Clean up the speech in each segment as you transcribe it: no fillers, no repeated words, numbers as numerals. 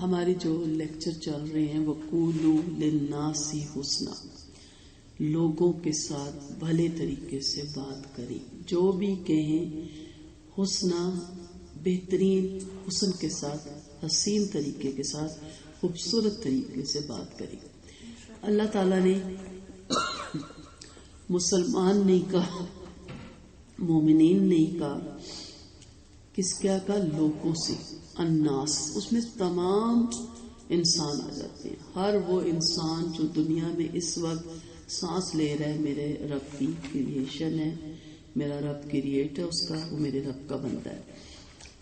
ہمارے جو لیکچر چل رہے ہیں وہ قولوا للناس حسنا، لوگوں کے ساتھ بھلے طریقے سے بات کریں، جو بھی کہیں حسنا، بہترین حسن کے ساتھ، حسین طریقے کے ساتھ، خوبصورت طریقے سے بات کریں۔ اللہ تعالیٰ نے مسلمان نہیں کہا، مومنین نہیں کہا، کس کیا کہا؟ لوگوں سے، الناس، اس میں تمام انسان آ جاتے ہیں۔ ہر وہ انسان جو دنیا میں اس وقت سانس لے رہا ہے میرے رب کی کریشن ہے، میرا رب کریٹ ہے اس کا، وہ میرے رب کا بندہ ہے۔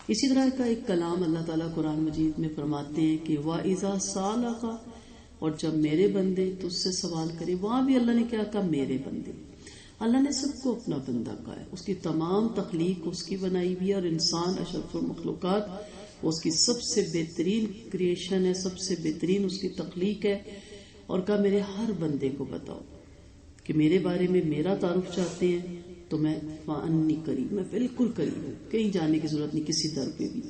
اسی طرح کا ایک کلام اللہ تعالیٰ قرآن مجید میں فرماتے ہیں کہ وَإِذَا سَأَلَكَ، اور جب میرے بندے تجھ سے سوال کرے، وہاں بھی اللہ نے کیا کہا؟ میرے بندے۔ اللہ نے سب کو اپنا بندہ کہا ہے، اس کی تمام تخلیق اس کی بنائی ہوئی ہے، اور انسان اشرف المخلوقات، وہ اس کی سب سے بہترین کریشن ہے، سب سے بہترین اس کی تخلیق ہے۔ اور کہا میرے ہر بندے کو بتاؤ کہ میرے بارے میں میرا تعارف چاہتے ہیں تو میں فانی قریب، میں بالکل قریب ہوں، کہیں جانے کی ضرورت نہیں کسی در پہ بھی۔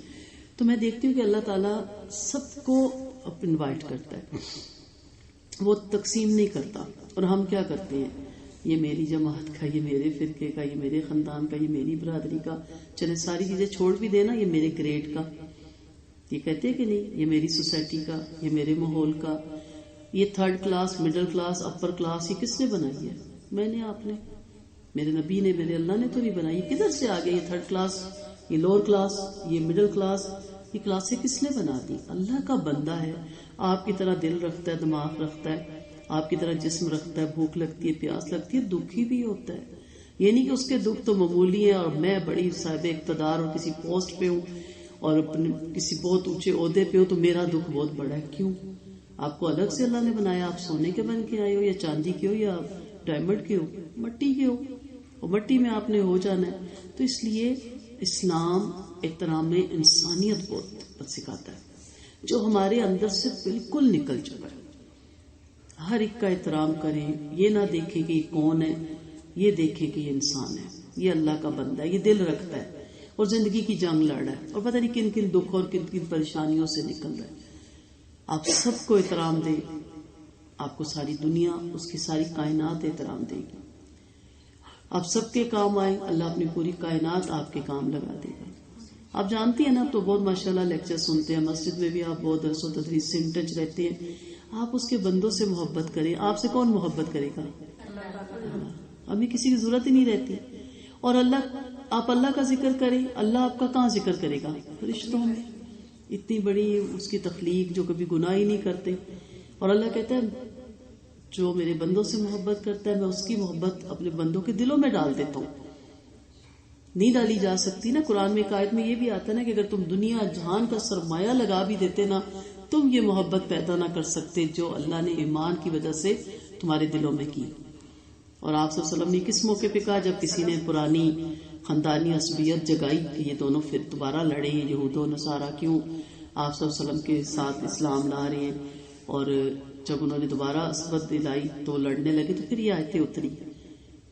تو میں دیکھتی ہوں کہ اللہ تعالیٰ سب کو انوائٹ کرتا ہے، وہ تقسیم نہیں کرتا۔ اور ہم کیا کرتے ہیں؟ یہ میری جماعت کا، یہ میرے فرقے کا، یہ میرے خاندان کا، یہ میری برادری کا، چلے ساری چیزیں چھوڑ بھی دینا، یہ میرے گریڈ کا، یہ کہتے کہ نہیں، یہ میری سوسائٹی کا، یہ میرے ماحول کا، یہ third class, middle class, upper class, یہ کس نے بنائی ہے؟ میں نے، آپ نے، میرے نبی نے، میرے اللہ نے تو نہیں بنائی۔ کدھر سے آ گیا یہ تھرڈ کلاس، یہ لوور کلاس، یہ مڈل کلاس؟ یہ کلاسیں کس نے بنا دی؟ اللہ کا بندہ ہے، آپ کی طرح دل رکھتا ہے، دماغ رکھتا ہے، آپ کی طرح جسم رکھتا ہے، بھوک لگتی ہے، پیاس لگتی ہے، دکھی بھی ہوتا ہے۔ یہ نہیں کہ اس کے دکھ تو معمولی ہیں اور میں بڑی صاحب اقتدار اور کسی پوسٹ پہ ہوں اور کسی بہت اونچے عہدے پہ ہوں تو میرا دکھ بہت بڑا ہے۔ کیوں؟ آپ کو الگ سے اللہ نے بنایا، آپ سونے کے بن کے آئے ہو یا چاندی کے ہو یا ڈائمنڈ کے ہو، مٹی کے ہو، اور مٹی میں آپ نے ہو جانا ہے۔ تو اس لیے اسلام احترام انسانیت بہت سکھاتا ہے، جو ہمارے اندر سے بالکل نکل چکا ہے۔ ہر ایک کا احترام کریں، یہ نہ دیکھیں کہ یہ کون ہے، یہ دیکھیں کہ یہ انسان ہے، یہ اللہ کا بندہ ہے، یہ دل رکھتا ہے اور زندگی کی جنگ لڑ رہا ہے اور پتہ نہیں کن کن دکھ اور کن کن پریشانیوں سے نکل رہا ہے۔ آپ سب کو احترام دیں، آپ کو ساری دنیا، اس کی ساری کائنات احترام دے گی۔ آپ سب کے کام آئیں، اللہ اپنی پوری کائنات آپ کے کام لگا دے گا۔ آپ جانتی ہیں نا، تو بہت ماشاءاللہ لیکچر سنتے ہیں، مسجد میں بھی آپ بہت درس و تدریس سے ان ٹچ رہتے ہیں۔ آپ اس کے بندوں سے محبت کریں، آپ سے کون محبت کرے گا؟ ہمیں کسی کی ضرورت ہی نہیں رہتی۔ اور آپ اللہ کا ذکر کریں، اللہ آپ کا کہاں ذکر کرے گا؟ فرشتوں میں، اتنی بڑی اس کی تخلیق جو کبھی گناہ ہی نہیں کرتے۔ اور اللہ کہتا ہے جو میرے بندوں سے محبت کرتا ہے میں اس کی محبت اپنے بندوں کے دلوں میں ڈال دیتا ہوں۔ نہیں ڈالی جا سکتی نا۔ قرآن میں ایک آیت میں یہ بھی آتا نا کہ اگر تم دنیا جہان کا سرمایہ لگا بھی دیتے نا، تم یہ محبت پیدا نہ کر سکتے جو اللہ نے ایمان کی وجہ سے تمہارے دلوں میں کی۔ اور آپ صلی اللہ علیہ وسلم نے کس موقع پہ کہا؟ جب کسی نے پرانی خاندانی عصبیت جگائی کہ یہ دونوں پھر دوبارہ لڑے، یہود و نصارہ کیوں آپ صلی اللہ علیہ وسلم کے ساتھ اسلام لا رہے ہیں، اور جب انہوں نے دوبارہ عصبت دلائی تو لڑنے لگے، تو پھر یہ آیتیں اتری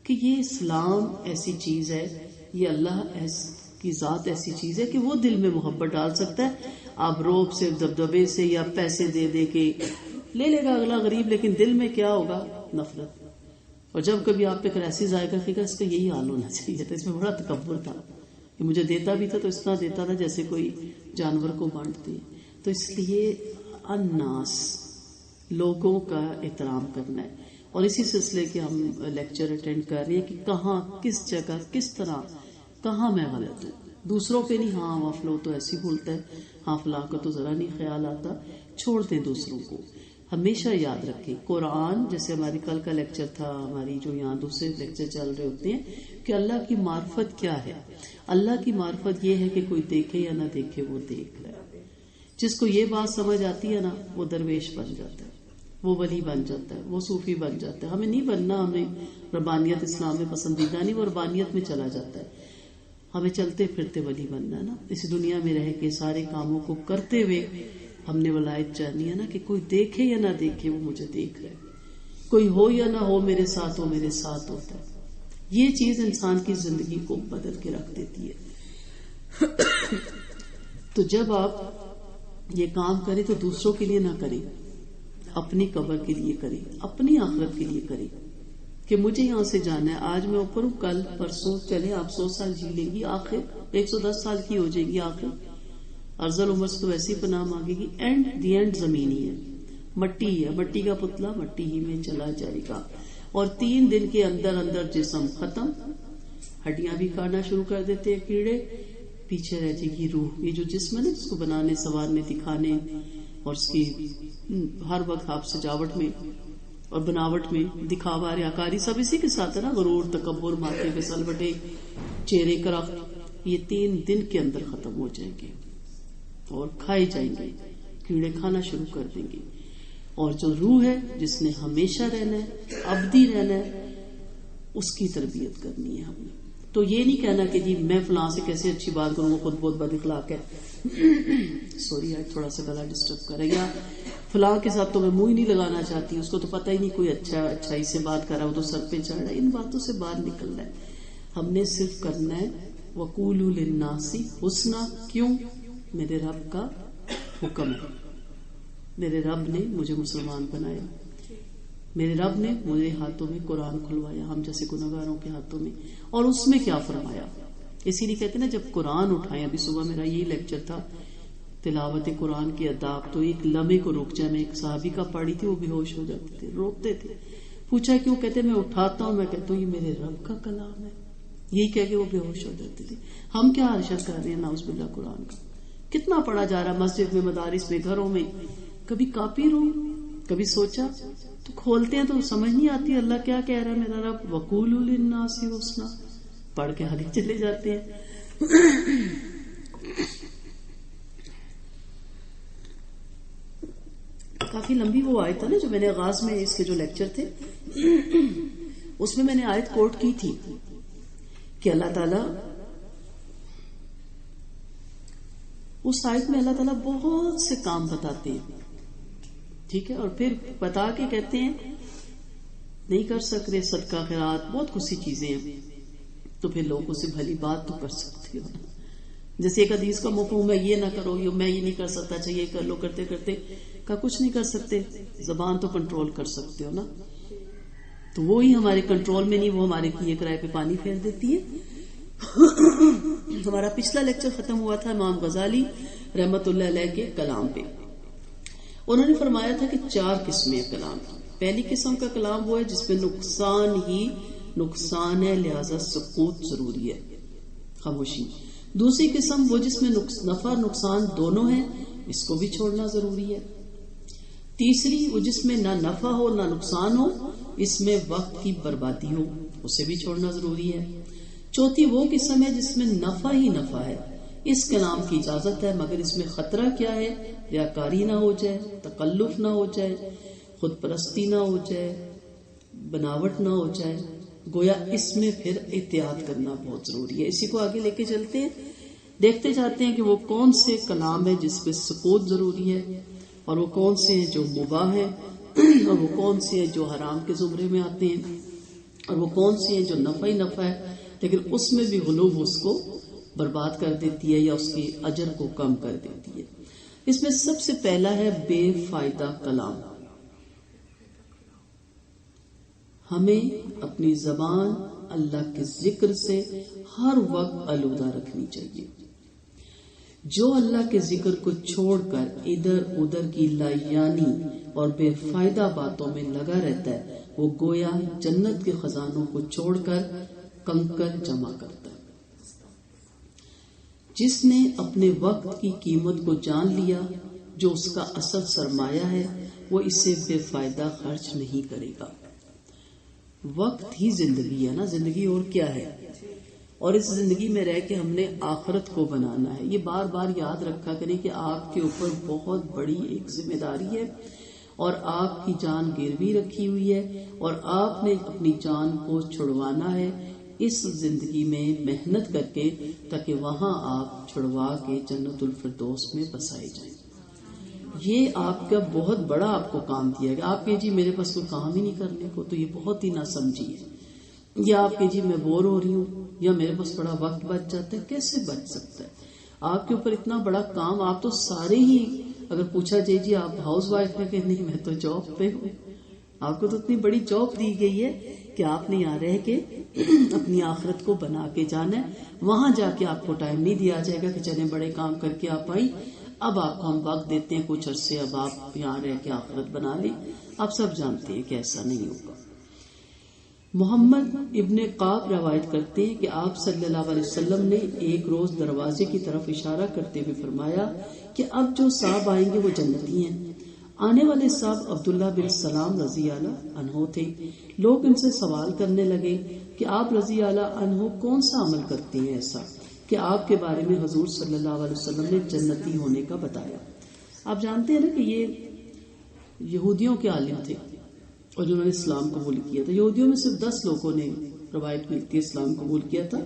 کہ یہ اسلام ایسی چیز ہے، یہ اللہ کی ذات ایسی چیز ہے کہ وہ دل میں محبت ڈال سکتا ہے۔ آپ روب سے، دبدبے سے یا پیسے دے دے کے لے لے گا اگلا غریب، لیکن دل میں کیا ہوگا؟ نفرت۔ اور جب کبھی آپ پہ کرائسس آئے گا کہ اس کا یہی حال ہونا چاہیے تھا، اس میں بڑا تکبر تھا کہ مجھے دیتا بھی تھا تو اس طرح دیتا تھا جیسے کوئی جانور کو بانٹتے ہیں۔ تو اس لیے الناس، لوگوں کا احترام کرنا ہے۔ اور اسی سلسلے کے ہم لیکچر اٹینڈ کر رہے ہیں کہ کہاں، کس جگہ، کس طرح، کہاں میں غلط ہوں۔ دوسروں پہ نہیں، ہاں وہ فلو تو ایسی بولتا ہے، ہاں فلاں کا تو ذرا نہیں خیال آتا، چھوڑ دیں دوسروں کو۔ ہمیشہ یاد رکھیں قرآن، جیسے ہماری کل کا لیکچر تھا، ہماری جو یہاں دوسرے لیکچر چل رہے ہوتے ہیں کہ اللہ کی معرفت کیا ہے۔ اللہ کی معرفت یہ ہے کہ کوئی دیکھے یا نہ دیکھے وہ دیکھ رہا ہے۔ جس کو یہ بات سمجھ آتی ہے نا، وہ درویش بن جاتا ہے، وہ ولی بن جاتا ہے، وہ صوفی بن جاتا ہے۔ ہمیں نہیں بننا، ہمیں ربانیت اسلام میں پسندیدہ نہیں، وہ ربانیت میں چلا جاتا ہے۔ ہمیں چلتے پھرتے ولی بننا ہے نا، اس دنیا میں رہ کے سارے کاموں کو کرتے ہوئے ہم نے ولایت چاہنی ہے نا کہ کوئی دیکھے یا نہ دیکھے وہ مجھے دیکھ رہا ہے، کوئی ہو یا نہ ہو میرے ساتھ، وہ میرے ساتھ ہوتا ہے۔ یہ چیز انسان کی زندگی کو بدل کے رکھ دیتی ہے۔ تو جب آپ یہ کام کرے تو دوسروں کے لیے نہ کرے، اپنی قبر کے لیے کرے، اپنی آخرت کے لیے کرے کہ مجھے یہاں سے جانا ہے، آج میں اوپر ہوں، کل پرسوں چلے آپ 100 سال جی لیں گی، آخر 110 سال کی ہو جائے گی، آخر ارذل عمر سے تو ویسی پناہ مانگے گی، اینڈ دی اینڈ زمین ہی ہے، مٹی ہے، مٹی کا پتلا مٹی ہی میں چلا جائے گا، اور 3 دن کے اندر اندر جسم ختم، ہڈیاں بھی کھانا شروع کر دیتے ہیں کیڑے، پیچھے رہ جائے گی روح، یہ جو جسم ہے نا جس کو بنانے سنوارنے دکھانے اور اس کی ہر وقت آپ سجاوٹ میں اور بناوٹ میں دکھاوا ریاکاری سب اسی کے ساتھ ہے نا، غرور، تکبر، ماتھے پہ سلوٹے، چہرے کرخت، یہ 3 دن کے اندر ختم ہو جائیں گے اور کھائے جائیں گے، کیڑے کھانا شروع کر دیں گے، اور جو روح ہے جس نے ہمیشہ رہنا ہے، ابدی رہنا ہے، اس کی تربیت کرنی ہے ہم نے۔ تو یہ نہیں کہنا کہ جی میں فلاں سے کیسے اچھی بات کروں، وہ خود بہت بد اخلاق ہے، سوری آج تھوڑا سا گلا ڈسٹرب کرے گا، فلاں کے ساتھ تو میں منہ ہی نہیں لگانا چاہتی، اس کو تو پتہ ہی نہیں کوئی اچھائی سے بات کر رہا ہے، وہ تو سر پہ چڑھ رہا ہے، ان باتوں سے باہر نکلنا ہے۔ ہم نے صرف کرنا ہے وَقُولُوا لِلنَّاسِ حُسْنًا، کیوں؟ میرے رب کا حکم ہے، میرے رب نے مجھے مسلمان بنایا، میرے رب نے میرے ہاتھوں میں قرآن کھلوایا، ہم جیسے گنہگاروں کے ہاتھوں میں، اور اس میں کیا فرمایا، اسی لیے کہتے ہیں نا جب قرآن اٹھائیں، ابھی صبح میرا یہی لیکچر تھا تلاوت قرآن کے آداب، تو ایک لمحے کو رک جائے، میں ایک صحابی کا پڑھی تھی، وہ بے ہوش ہو جاتے تھے، روتے تھے، پوچھا کیوں؟ کہتے میں اٹھاتا ہوں، میں کہتا ہوں یہ میرے رب کا کلام ہے، یہی کہہ کے وہ بے ہوش ہو جاتے تھے۔ ہم کیا ارشد کر رہے ہیں نعوذ باللہ قرآن کا، کتنا پڑھا جا رہا ہے مسجد میں، مدارس میں، گھروں میں، کبھی کاپی رو، کبھی سوچا، تو کھولتے ہیں تو سمجھ نہیں آتی اللہ کیا کہہ رہا ہے میرا رب، وَقُولُوا لِلنَّاسِ حُسْنًا، پڑھ کے آگے چلے جاتے ہیں۔ کافی لمبی وہ آیت تھا نا جو میں نے آغاز میں اس کے جو لیکچر تھے اس میں نے آیت کوٹ کی تھی کہ اللہ تعالیٰ، اس آیت میں اللہ تعالیٰ بہت سے کام بتاتے ہیں، ٹھیک ہے، اور پھر بتا کے کہتے ہیں نہیں کر سکتے صدقہ خیرات، بہت کچھ سی چیزیں ہیں، تو پھر لوگوں سے بھلی بات تو کر سکتے ہو، جیسے ایک حدیث کا مفہوم ہے یہ نہ کرو، میں یہ نہیں کر سکتا، اچھا یہ کر لو، کرتے کرتے کا کچھ نہیں کر سکتے، زبان تو کنٹرول کر سکتے ہو نا، تو وہی ہمارے کنٹرول میں نہیں، وہ ہمارے کیے کرائے پہ پانی پھیر دیتی ہے۔ ہمارا پچھلا لیکچر ختم ہوا تھا امام غزالی رحمت اللہ علیہ کے کلام پہ، انہوں نے فرمایا تھا کہ 4 قسمیں کلام کی۔ پہلی قسم کا کلام وہ ہے جس میں نقصان ہی نقصان ہے، لہذا سکوت ضروری ہے، خاموشی۔ دوسری قسم وہ جس میں نفع نقصان دونوں ہیں، اس کو بھی چھوڑنا ضروری ہے۔ تیسری وہ جس میں نہ نفع ہو نہ نقصان ہو، اس میں وقت کی بربادی ہو، اسے بھی چھوڑنا ضروری ہے۔ چوتھی وہ قسم ہے جس میں نفع ہی نفع ہے، اس کلام کی اجازت ہے، مگر اس میں خطرہ کیا ہے؟ ریاکاری نہ ہو جائے، تکلف نہ ہو جائے، خود پرستی نہ ہو جائے، بناوٹ نہ ہو جائے، گویا اس میں پھر احتیاط کرنا بہت ضروری ہے۔ اسی کو آگے لے کے چلتے ہیں، دیکھتے جاتے ہیں کہ وہ کون سے کلام ہے جس پہ سکوت ضروری ہے، اور وہ کون سے ہیں جو مباح ہیں، اور وہ کون سے ہیں جو حرام کے زمرے میں آتے ہیں، اور وہ کون سے ہیں جو نفع ہی نفع ہے، لیکن اس میں بھی غلو اس کو برباد کر دیتی ہے یا اس کی اجر کو کم کر دیتی ہے۔ اس میں سب سے پہلا ہے بے فائدہ کلام۔ ہمیں اپنی زبان اللہ کے ذکر سے ہر وقت آلودہ رکھنی چاہیے۔ جو اللہ کے ذکر کو چھوڑ کر ادھر ادھر کی لایانی اور بے فائدہ باتوں میں لگا رہتا ہے، وہ گویا جنت کے خزانوں کو چھوڑ کر کنکر جمع کرتا ہے۔ جس نے اپنے وقت کی قیمت کو جان لیا، جو اس کا اصل سرمایہ ہے، وہ اسے بے فائدہ خرچ نہیں کرے گا۔ وقت ہی زندگی ہے نا، زندگی اور کیا ہے، اور اس زندگی میں رہ کے ہم نے آخرت کو بنانا ہے۔ یہ بار بار یاد رکھا کریں کہ آپ کے اوپر بہت بڑی ایک ذمہ داری ہے، اور آپ کی جان گروی رکھی ہوئی ہے، اور آپ نے اپنی جان کو چھڑوانا ہے اس زندگی میں محنت کر کے، تاکہ وہاں آپ چھڑوا کے جنت الفردوس میں بسائے جائیں۔ یہ آپ کا بہت بڑا آپ کو کام دیا گیا۔ آپ کہ جی میرے پاس کوئی کام ہی نہیں کرنے کو، تو یہ بہت ہی نہ سمجھی ہے، یا آپ کہ جی میں بور ہو رہی ہوں، یا میرے پاس بڑا وقت بچ جاتا ہے، کیسے بچ سکتا ہے؟ آپ کے اوپر اتنا بڑا کام، آپ تو سارے ہی اگر پوچھا جائے جی آپ ہاؤس وائف ہیں کہ نہیں میں تو جاب پہ ہوں. آپ کو تو اتنی بڑی جاب دی گئی ہے کہ آپ نے یہاں رہ کے اپنی آخرت کو بنا کے جانا ہے. وہاں جا کے آپ کو ٹائم نہیں دیا جائے گا کہ چلیں بڑے کام کر کے آپ آئی, اب آپ کو ہم وقت دیتے ہیں کچھ عرصے, اب آپ یہاں رہ کے آخرت بنا لیں. آپ سب جانتے ہیں کہ ایسا نہیں ہوگا. محمد ابن قاب روایت کرتے ہیں کہ آپ صلی اللہ علیہ وسلم نے ایک روز دروازے کی طرف اشارہ کرتے ہوئے فرمایا کہ اب جو صاحب آئیں گے وہ جنتی ہیں. آنے والے صاحب عبداللہ بن سلام رضی اللہ عنہ تھے. لوگ ان سے سوال کرنے لگے کہ آپ رضی اللہ عنہ کون سا عمل کرتے ہیں ایسا کہ آپ کے بارے میں حضور صلی اللہ علیہ وسلم نے جنتی ہونے کا بتایا. آپ جانتے ہیں نا کہ یہ یہودیوں کے عالم تھے اور جنہوں نے اسلام قبول کیا تھا. یہودیوں میں صرف 10 لوگوں نے روایت ملتی ہے اسلام قبول کیا تھا,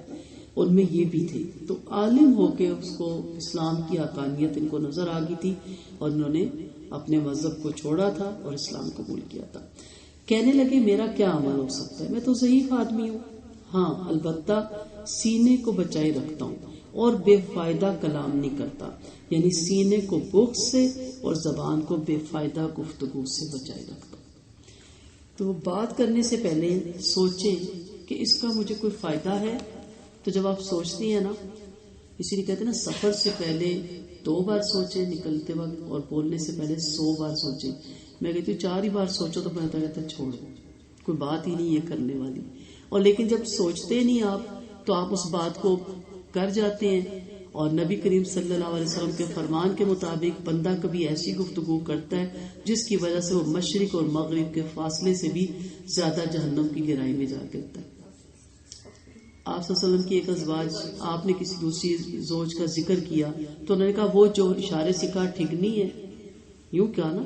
ان میں یہ بھی تھے. تو عالم ہو کے اس کو اسلام کی حقانیت ان کو نظر آ گئی تھی اور انہوں نے اپنے مذہب کو چھوڑا تھا اور اسلام قبول کیا تھا. کہنے لگے میرا کیا عمل ہو سکتا ہے, میں تو ضعیف آدمی ہوں. ہاں البتہ سینے کو بچائے رکھتا ہوں اور بے فائدہ کلام نہیں کرتا, یعنی سینے کو بغض سے اور زبان کو بے فائدہ گفتگو سے بچائے رکھتا ہوں. تو بات کرنے سے پہلے سوچیں کہ اس کا مجھے کوئی فائدہ ہے. تو جب آپ سوچتی ہیں نا, اسی لیے کہتے ہیں نا سفر سے پہلے 2 بار سوچیں نکلتے وقت, اور بولنے سے پہلے 100 بار سوچیں. میں کہتی ہوں 4 ہی بار سوچو تو پہلے کہتا ہے چھوڑو, کوئی بات ہی نہیں ہے کرنے والی. اور لیکن جب سوچتے نہیں آپ تو آپ اس بات کو کر جاتے ہیں. اور نبی کریم صلی اللہ علیہ وسلم کے فرمان کے مطابق بندہ کبھی ایسی گفتگو کرتا ہے جس کی وجہ سے وہ مشرق اور مغرب کے فاصلے سے بھی زیادہ جہنم کی گہرائی میں جا گرتا ہے. آپ صلی اللہ علیہ وسلم کی ایک ازواج, آپ نے کسی دوسری زوج کا ذکر کیا تو انہوں نے کہا وہ جو اشارے سے کہا ٹھگنی ہے, یوں کیا نا.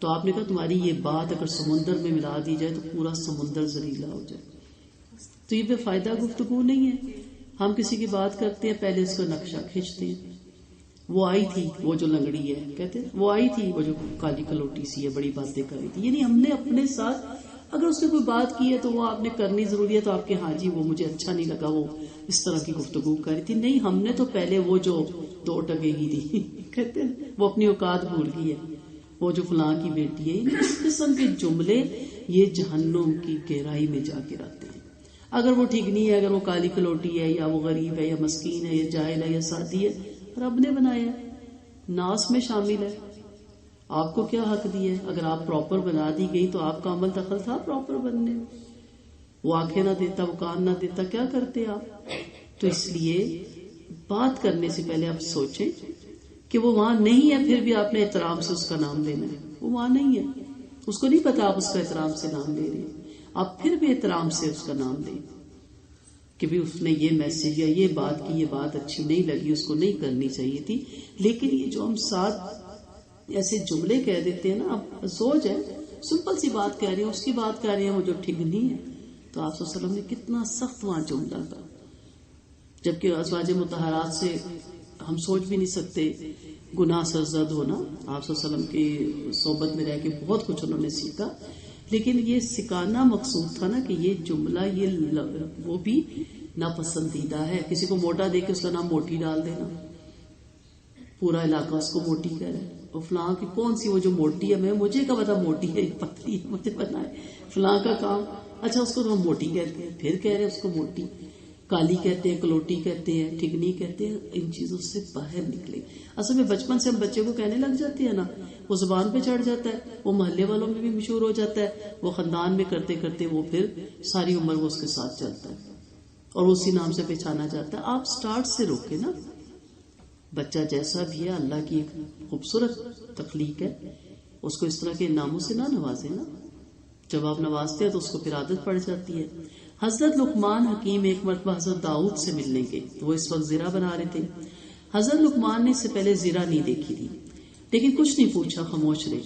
تو آپ نے کہا تمہاری یہ بات اگر سمندر میں ملا دی جائے تو پورا سمندر زریلا ہو جائے. تو یہ بے فائدہ گفتگو نہیں ہے. ہم کسی کی بات کرتے ہیں پہلے اس کا نقشہ کھینچتے ہیں. وہ آئی تھی وہ جو لنگڑی ہے, کہتے ہیں وہ آئی تھی وہ جو کالی کلوٹی سی ہے, بڑی باتیں کر رہی تھی. یعنی ہم نے اپنے ساتھ اگر اس نے کوئی بات کی ہے تو وہ آپ نے کرنی ضروری ہے, تو آپ کے ہاں جی وہ مجھے اچھا نہیں لگا, وہ اس طرح کی گفتگو کر رہی تھی. نہیں, ہم نے تو پہلے وہ جو 2 ٹکے گی تھی کہتے ہیں وہ اپنی اوقات بھول گئی ہے, وہ جو فلاں کی بیٹی ہے. اس قسم کے جملے یہ جہنم کی گہرائی میں جا کے رہتے ہیں. اگر وہ ٹھیک نہیں ہے, اگر وہ کالی کلوٹی ہے یا وہ غریب ہے یا مسکین ہے یا جاہل ہے یا سادی ہے, رب نے بنایا ہے, ناس میں شامل ہے. آپ کو کیا حق دیا ہے؟ اگر آپ پراپر بنا دی گئی تو آپ کا عمل دخل تھا پراپر بننے میں. وہ آنکھیں نہ دیتا, وہ کان نہ دیتا, کیا کرتے آپ؟ تو اس لیے بات کرنے سے پہلے آپ سوچیں کہ وہ وہاں نہیں ہے, پھر بھی آپ نے احترام سے اس کا نام لینا ہے. وہ وہاں نہیں ہے, اس کو نہیں پتا آپ اس کا احترام سے نام لے رہے ہیں. آپ پھر بھی احترام سے اس کا نام لیں کہ بھی اس نے یہ میسج یا یہ بات کی, یہ بات اچھی نہیں لگی, اس کو نہیں کرنی چاہیے تھی. لیکن یہ جو ہم ساتھ ایسے جملے کہہ دیتے ہیں نا, اب زوج ہے سمپل سی بات کہہ رہے ہیں, اس کی بات کہہ رہے ہیں, وہ جو ٹھیک نہیں ہے. تو آپ صلی اللہ علیہ وسلم نے کتنا سخت وہاں جملہ تھا, جبکہ ازواج مطہرات سے ہم سوچ بھی نہیں سکتے گناہ سرزد ہونا. آپ صلی اللہ علیہ وسلم کی صحبت میں رہ کے بہت کچھ انہوں نے سیکھا, لیکن یہ سکھانا مقصود تھا نا کہ یہ جملہ یہ وہ بھی ناپسندیدہ ہے. کسی کو موٹا دیکھ کے اس کا نام موٹی ڈال دینا, پورا علاقہ اس کو موٹی کہہ رہا ہے. اور فلاں کی کون سی وہ جو موٹی ہے, میں مجھے کیا پتا موٹی ہے پتلی ہے, مجھے پتا ہے فلاں کا کام, اچھا اس کو تو ہم موٹی کہتے ہیں, پھر کہہ رہے ہیں اس کو موٹی. کالی کہتے ہیں, کلوٹی کہتے ہیں, ٹھگنی کہتے ہیں. ان چیزوں سے باہر نکلے. اصل میں بچپن سے ہم بچے کو کہنے لگ جاتے ہیں نا, وہ زبان پہ چڑھ جاتا ہے, وہ محلے والوں میں بھی مشہور ہو جاتا ہے, وہ خاندان میں کرتے کرتے وہ پھر ساری عمر وہ اس کے ساتھ چلتا ہے اور اسی نام سے پہچانا جاتا ہے. آپ سٹارٹ سے روکے نا, بچہ جیسا بھی ہے اللہ کی ایک خوبصورت تخلیق ہے, اس کو اس طرح کے ناموں سے نہ نوازے نا. جب آپ نوازتے ہیں تو اس کو پھر عادت پڑ جاتی ہے. حضرت لقمان حکیم ایک مرتبہ حضرت داؤد سے ملنے گئے, وہ اس وقت زیرہ بنا رہے تھے. حضرت لقمان نے اس سے پہلے زیرہ نہیں دیکھی تھی, لیکن کچھ نہیں پوچھا, خاموش رہے.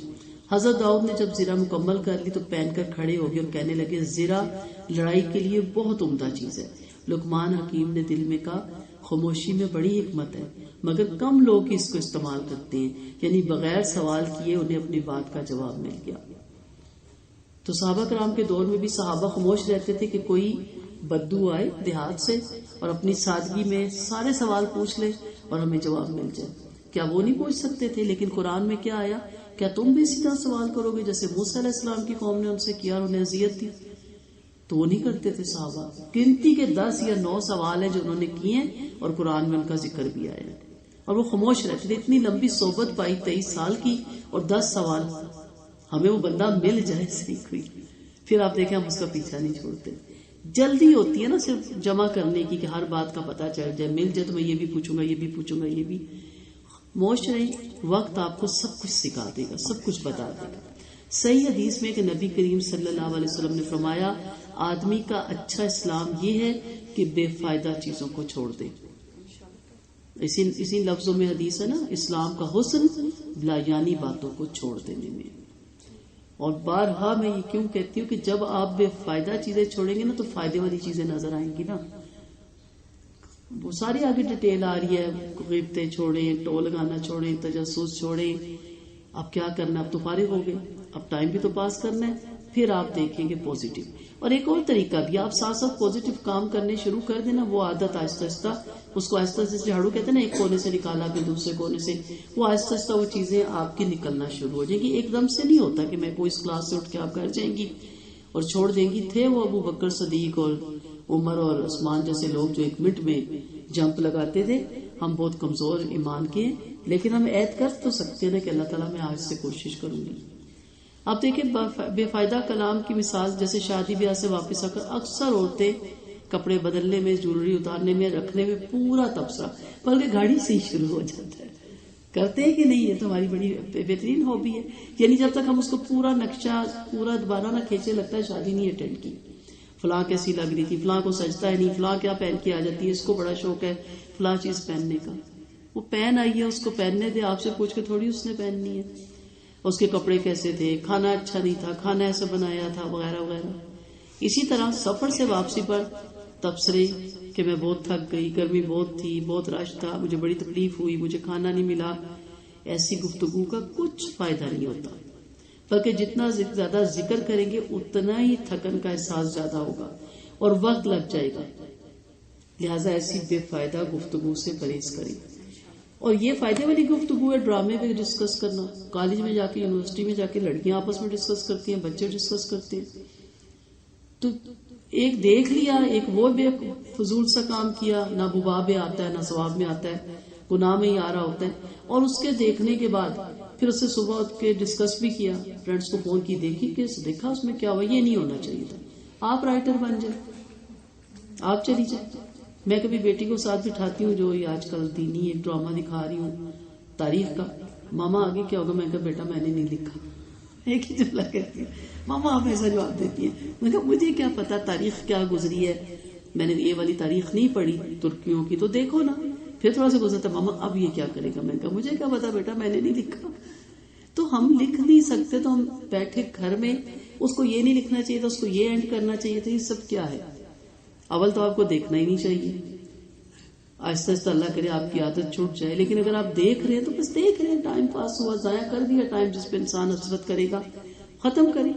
حضرت داؤد نے جب زیرہ مکمل کر لی تو پہن کر کھڑے ہو گئے اور کہنے لگے زیرہ لڑائی کے لیے بہت عمدہ چیز ہے. لقمان حکیم نے دل میں کہا خاموشی میں بڑی حکمت ہے, مگر کم لوگ اس کو استعمال کرتے ہیں, یعنی بغیر سوال کیے انہیں اپنی بات کا جواب مل گیا. تو صحابہ کرام کے دور میں بھی صحابہ خاموش رہتے تھے کہ کوئی بدو آئے دیہات سے اور اپنی سادگی میں سارے سوال پوچھ لے اور ہمیں جواب مل جائے. کیا وہ نہیں پوچھ سکتے تھے؟ لیکن قرآن میں کیا آیا؟ کیا تم بھی اسی طرح سوال کرو گے جیسے موسیٰ علیہ السلام کی قوم نے ان سے کیا اور انہیں اذیت دی؟ تو وہ نہیں کرتے تھے صحابہ. گنتی کے 10 یا 9 سوال ہیں جو انہوں نے کیے ہیں اور قرآن میں ان کا ذکر بھی آیا ہے، اور وہ خاموش رہتے تھے. اتنی لمبی صحبت پائی 23 سال کی اور 10 سوال. ہمیں وہ بندہ مل جائے صحیح کوئی، پھر آپ دیکھیں ہم اس کا پیچھا نہیں چھوڑتے. جلدی ہوتی ہے نا صرف جمع کرنے کی کہ ہر بات کا پتہ چل جائے، مل جائے تو میں یہ بھی پوچھوں گا، یہ بھی پوچھوں گا، یہ بھی. موش رہی، وقت آپ کو سب کچھ سکھا دے گا، سب کچھ بتا دے گا. صحیح حدیث میں کہ نبی کریم صلی اللہ علیہ وسلم نے فرمایا آدمی کا اچھا اسلام یہ ہے کہ بے فائدہ چیزوں کو چھوڑ دے. اسی لفظوں میں حدیث ہے نا، اسلام کا حسن بلایانی باتوں کو چھوڑ دینے میں. اور بارہا میں یہ کیوں کہتی ہوں کہ جب آپ بے فائدہ چیزیں چھوڑیں گے نا تو فائدے والی چیزیں نظر آئیں گی نا. وہ ساری آگے ڈیٹیل آ رہی ہے، غیبتیں چھوڑیں، ٹول لگانا چھوڑیں، تجسس چھوڑیں. اب کیا کرنا؟ اب تو فارغ ہو گئے، اب ٹائم بھی تو پاس کرنا ہے. پھر آپ دیکھیں گے پوزیٹیو. اور ایک اور طریقہ بھی، آپ ساتھ ساتھ پوزیٹیو کام کرنے شروع کر دینا. وہ عادت آہستہ آہستہ، اس کو آہستہ آہستہ جھاڑو کہتے ہیں نا، ایک کونے سے نکالا پھر دوسرے کونے سے، وہ آہستہ آہستہ وہ چیزیں آپ کی نکلنا شروع ہو جائیں گی. ایک دم سے نہیں ہوتا کہ میں کوئی اس کلاس سے اٹھ کے آپ گھر جائیں گی اور چھوڑ دیں گی. تھے وہ ابو بکر صدیق اور عمر اور عثمان جیسے لوگ جو 1 منٹ میں جمپ لگاتے تھے. ہم بہت کمزور ایمان کے ہیں، لیکن ہم عہد کر تو سکتے ہیں کہ اللہ تعالیٰ میں آج سے کوشش کروں گی. آپ دیکھیں بے فائدہ کلام کی مثال، جیسے شادی بیاہ سے واپس آ کر اکثر عورتیں کپڑے بدلنے میں، جویلری اتارنے میں، رکھنے میں پورا تبصرہ، بلکہ گاڑی سے ہی شروع ہو جاتا ہے. کرتے ہیں کہ نہیں؟ یہ تو ہماری بڑی بہترین ہابی ہے. یعنی جب تک ہم اس کو پورا نقشہ پورا دوبارہ نہ کھینچے لگتا ہے شادی نہیں اٹینڈ کی. فلاں کیسی لگ رہی تھی، فلاں کو سجتا ہے نہیں، فلاں کیا پہن کے آ جاتی ہے، اس کو بڑا شوق ہے فلاں چیز پہننے کا. وہ پہن آئی ہے، اس کو پہننے دے، آپ سے پوچھ کے تھوڑی اس نے پہننی ہے. اس کے کپڑے کیسے تھے، کھانا اچھا نہیں تھا، کھانا ایسے بنایا تھا، وغیرہ وغیرہ. اسی طرح سفر سے واپسی پر تبصرے کہ میں بہت تھک گئی، گرمی بہت تھی، بہت رش تھا، مجھے بڑی تکلیف ہوئی، مجھے کھانا نہیں ملا. ایسی گفتگو کا کچھ فائدہ نہیں ہوتا، بلکہ جتنا زیادہ ذکر کریں گے اتنا ہی تھکن کا احساس زیادہ ہوگا اور وقت لگ جائے گا. لہٰذا ایسی بے فائدہ گفتگو سے پرہیز کریں. اور یہ فائدے والی گفتگو ہے ڈرامے میں ڈسکس کرنا. کالج میں جا کے، یونیورسٹی میں جا کے لڑکیاں آپس میں ڈسکس کرتی ہیں، بچے ڈسکس کرتے ہیں. تو ایک دیکھ لیا، ایک وہ بے فضول سا کام کیا، نہ بباب میں آتا ہے نہ ثواب میں آتا ہے، گناہ میں ہی آ رہا ہوتا ہے. اور اس کے دیکھنے کے بعد پھر اسے صبح اٹھ کے ڈسکس بھی کیا، فرینڈس کو فون کی، دیکھی کہ دیکھا اس میں کیا ہوا، یہ نہیں ہونا چاہیے تھا. آپ رائٹر بن جائیں، آپ چلی جائیں. میں کبھی بیٹی کو ساتھ بٹھاتی ہوں، جو یہ آج کل دینی ایک ڈرامہ دکھا رہی ہوں تاریخ کا. ماما آگے کیا ہوگا؟ میں کہا بیٹا میں نے نہیں لکھا. ایک ہی جملہ کہتی ہے، ماما آپ ایسا جواب دیتی ہیں. میں کہا مجھے کیا پتا تاریخ کیا گزری ہے، میں نے یہ والی تاریخ نہیں پڑھی ترکیوں کی، تو دیکھو نا. پھر تھوڑا سا گزرتا، ماما اب یہ کیا کرے گا؟ میں کہا مجھے کیا پتا بیٹا، میں نے نہیں لکھا. تو ہم لکھ نہیں سکتے تو ہم بیٹھے گھر میں اس کو یہ نہیں لکھنا چاہیے تھا، اس کو یہ اینڈ کرنا چاہیے تھا. یہ سب کیا ہے؟ اول تو آپ کو دیکھنا ہی نہیں چاہیے. آہستہ آہستہ اللہ کرے آپ کی عادت چھوٹ جائے. لیکن اگر آپ دیکھ رہے ہیں تو بس دیکھ رہے ہیں، ٹائم پاس ہوا، ضائع کر دیا ٹائم جس پہ انسان حسرت کرے گا، ختم کرے.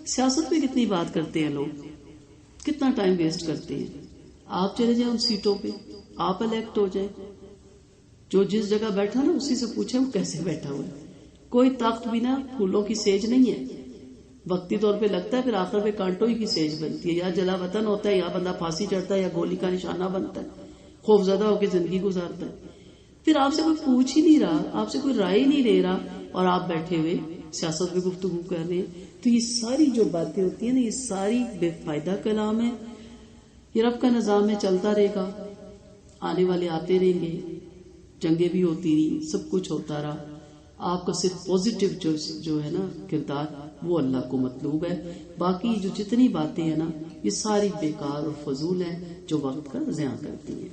سیاست میں کتنی بات کرتے ہیں لوگ، کتنا ٹائم ویسٹ کرتے ہیں. آپ چلے جائیں ان سیٹوں پہ، آپ الیکٹ ہو جائیں. جو جس جگہ بیٹھا نا اسی سے پوچھیں وہ کیسے بیٹھا ہوا ہے. کوئی تخت بھی نا پھولوں کی سیج نہیں ہے. وقتی طور پہ لگتا ہے، پھر آخر پہ کانٹوں ہی کی سیج بنتی ہے. یا جلا وطن ہوتا ہے، یا بندہ پھانسی چڑھتا ہے، یا گولی کا نشانہ بنتا ہے، خوف زدہ ہو کے زندگی گزارتا ہے. پھر آپ سے کوئی پوچھ ہی نہیں رہا، آپ سے کوئی رائے نہیں لے رہا، اور آپ بیٹھے ہوئے سیاست پہ گفتگو کر رہے ہیں. تو یہ ساری جو باتیں ہوتی ہیں نا، یہ ساری بے فائدہ کلام ہے. یہ رب کا نظام ہے، چلتا رہے گا، آنے والے آتے رہیں گے، جنگیں بھی ہوتی رہی، سب کچھ ہوتا رہا. آپ کا صرف پوزیٹیو جو ہے نا کردار، وہ اللہ کو مطلوب ہے. باقی جو جتنی باتیں ہیں نا، یہ ساری بیکار اور فضول ہیں جو وقت کا ضیاع کرتی ہیں.